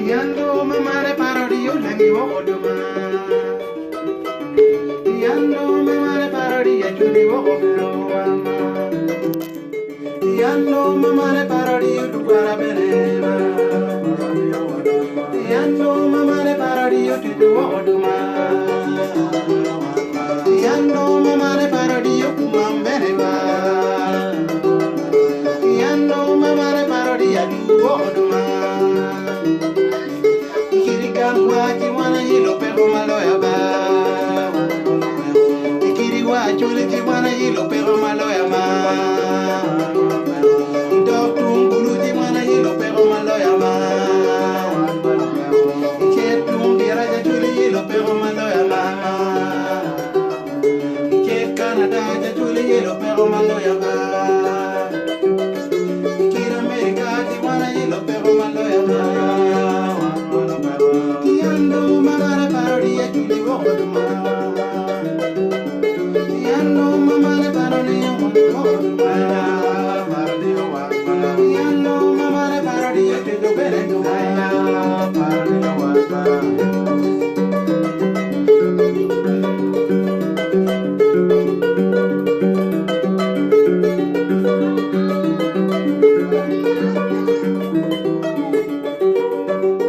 Yando mamare parodio lengi wo oduma. Yando mamare parodia juli wo obeloama. Yando mamare parodio dugara benema. Yando mamare parodio tudu wo oduma. Yando mamare parodio kumambereba. Yando mamare parodia du wo oduma. Waji wana yilo pero maloya ba. Ikiri wajuli ji wana yilo pero maloya ma. Doktum ji wana yilo pero maloya ma. Iketum diraja juli yilo pero maloya ma. Iket Canada ja juli yilo pero maloya ba. Ikiri America ji wana yilo pero maloya ma. Yando mamare parodia juli wo oduma. Yando mamare parodia juli wo oduma.